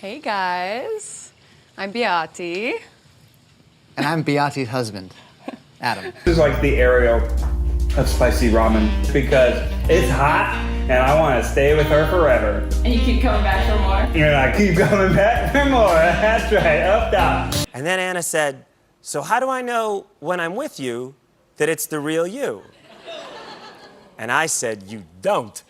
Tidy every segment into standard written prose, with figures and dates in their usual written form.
Hey guys, I'm Beati. And I'm Beati's husband, Adam. This is like the Ariel of spicy ramen because it's hot and I want to stay with her forever. And you keep coming back for more? And I keep coming back for more. That's right, up top. And then Anna said, "So how do I know when I'm with you that it's the real you?" And I said, "You don't."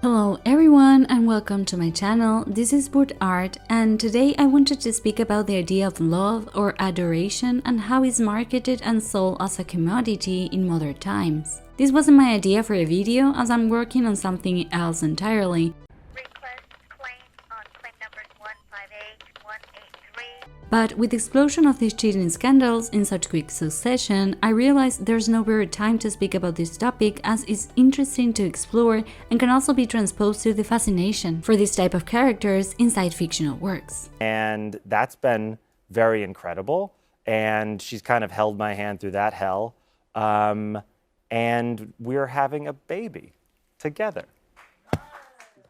Hello everyone and welcome to my channel. This is Boot Art, and today I wanted to speak about the idea of love or adoration and how it's marketed and sold as a commodity in modern times. This wasn't my idea for a video, as I'm working on something else entirely. Request claim on claim numbers 158, 183. But with the explosion of these cheating scandals in such quick succession, I realized there's no better time to speak about this topic, as it's interesting to explore and can also be transposed to the fascination for this type of characters inside fictional works. And that's been very incredible. And she's kind of held my hand through that hell. And we're having a baby together.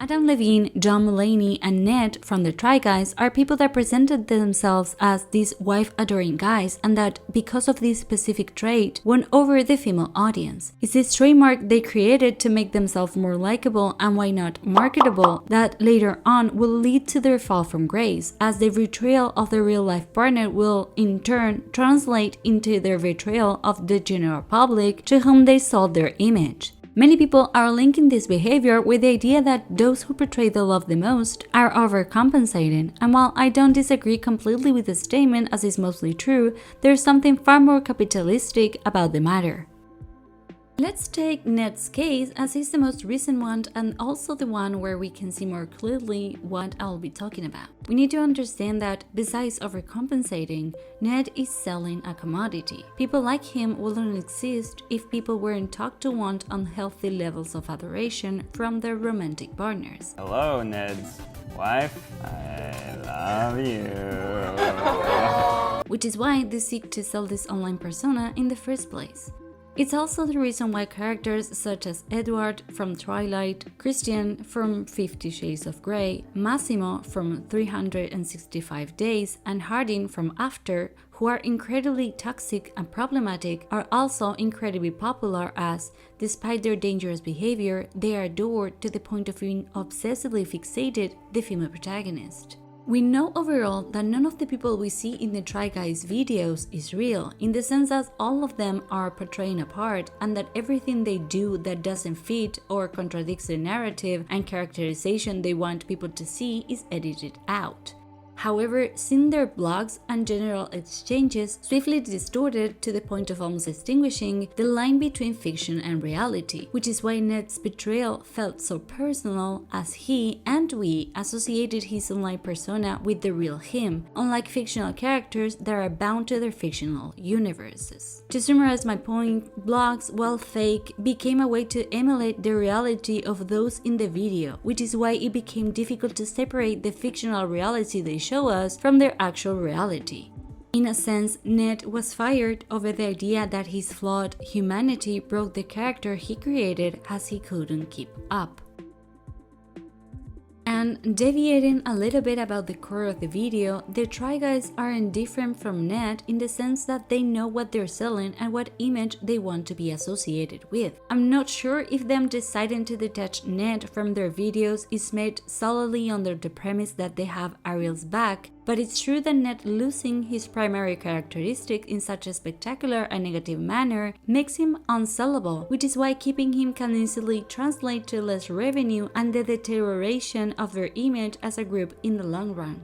Adam Levine, John Mulaney, and Ned from the Try Guys are people that presented themselves as these wife-adoring guys, and that, because of this specific trait, won over the female audience. It's this trademark they created to make themselves more likable and, why not, marketable, that later on will lead to their fall from grace, as the betrayal of their real-life partner will, in turn, translate into their betrayal of the general public to whom they sold their image. Many people are linking this behavior with the idea that those who portray the love the most are overcompensating, and while I don't disagree completely with the statement, as is mostly true, there's something far more capitalistic about the matter. Let's take Ned's case, as it's the most recent one and also the one where we can see more clearly what I'll be talking about. We need to understand that, besides overcompensating, Ned is selling a commodity. People like him wouldn't exist if people weren't taught to want unhealthy levels of adoration from their romantic partners. Hello, Ned's wife. I love you. Which is why they seek to sell this online persona in the first place. It's also the reason why characters such as Edward from Twilight, Christian from 50 Shades of Grey, Massimo from 365 Days, and Hardin from After, who are incredibly toxic and problematic, are also incredibly popular, as, despite their dangerous behavior, they are adored to the point of being obsessively fixated the female protagonist. We know overall that none of the people we see in the Try Guys videos is real, in the sense that all of them are portraying a part, and that everything they do that doesn't fit or contradicts the narrative and characterization they want people to see is edited out. However, seeing their blogs and general exchanges swiftly distorted to the point of almost extinguishing the line between fiction and reality, which is why Ned's betrayal felt so personal, as he and we associated his online persona with the real him, unlike fictional characters that are bound to their fictional universes. To summarize my point, blogs, while fake, became a way to emulate the reality of those in the video, which is why it became difficult to separate the fictional reality they show us from their actual reality. In a sense, Ned was fired over the idea that his flawed humanity broke the character he created, as he couldn't keep up. And deviating a little bit about the core of the video, the Try Guys are indifferent from Ned in the sense that they know what they're selling and what image they want to be associated with. I'm not sure if them deciding to detach Ned from their videos is made solely under the premise that they have Ariel's back, but it's true that Ned losing his primary characteristic in such a spectacular and negative manner makes him unsellable, which is why keeping him can easily translate to less revenue and the deterioration of their image as a group in the long run.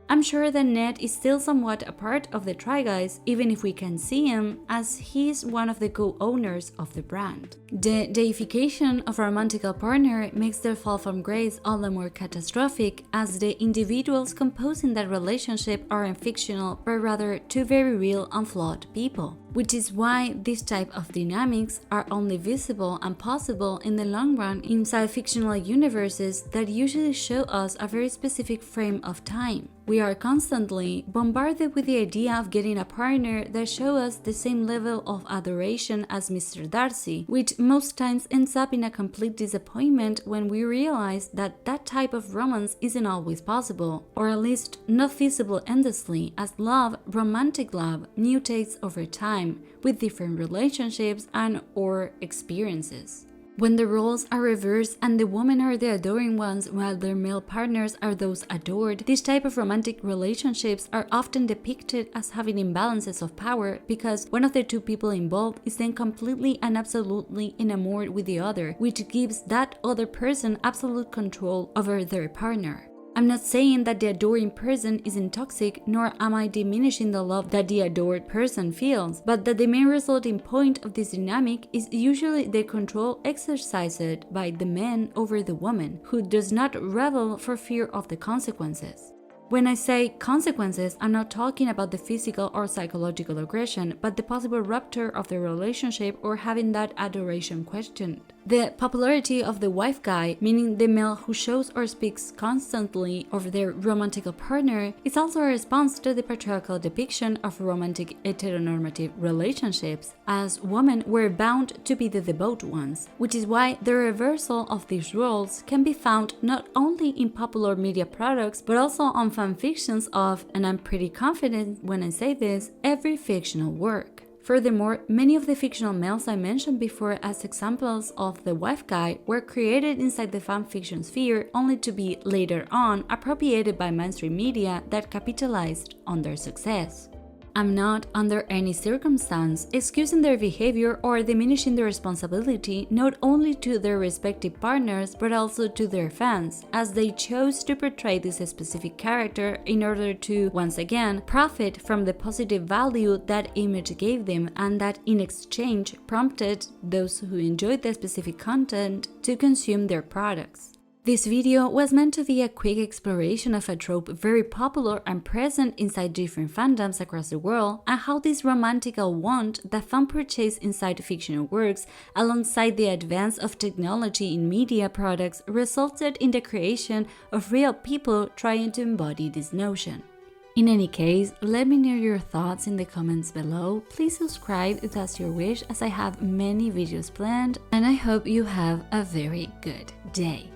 I'm sure that Ned is still somewhat a part of the Try Guys, even if we can see him, as he is one of the co-owners of the brand. The deification of a romantical partner makes their fall from grace all the more catastrophic, as the individuals composing that relationship aren't fictional, but rather two very real and flawed people. which is why this type of dynamics are only visible and possible in the long run inside fictional universes that usually show us a very specific frame of time. We are constantly bombarded with the idea of getting a partner that shows us the same level of adoration as Mr. Darcy, which most times ends up in a complete disappointment when we realize that that type of romance isn't always possible, or at least not feasible endlessly, as love, romantic love, mutates over time with different relationships and/or experiences. When the roles are reversed and the women are the adoring ones while their male partners are those adored, these type of romantic relationships are often depicted as having imbalances of power because one of the two people involved is then completely and absolutely enamored with the other, which gives that other person absolute control over their partner. I'm not saying that the adoring person isn't toxic, nor am I diminishing the love that the adored person feels, but that the main resulting point of this dynamic is usually the control exercised by the man over the woman, who does not rebel for fear of the consequences. When I say consequences, I'm not talking about the physical or psychological aggression, but the possible rupture of the relationship or having that adoration questioned. The popularity of the wife guy, meaning the male who shows or speaks constantly of their romantic partner, is also a response to the patriarchal depiction of romantic heteronormative relationships, as women were bound to be the devout ones, which is why the reversal of these roles can be found not only in popular media products, but also on fanfictions of, and I'm pretty confident when I say this, every fictional work. Furthermore, many of the fictional males I mentioned before as examples of the wife guy were created inside the fanfiction sphere only to be later on appropriated by mainstream media that capitalized on their success. I'm not, under any circumstance, excusing their behavior or diminishing their responsibility not only to their respective partners but also to their fans, as they chose to portray this specific character in order to, once again, profit from the positive value that image gave them and that in exchange prompted those who enjoyed the specific content to consume their products. This video was meant to be a quick exploration of a trope very popular and present inside different fandoms across the world, and how this romantical want that fan purchase inside fictional works, alongside the advance of technology in media products, resulted in the creation of real people trying to embody this notion. In any case, let me know your thoughts in the comments below. Please subscribe if that's your wish, as I have many videos planned, and I hope you have a very good day.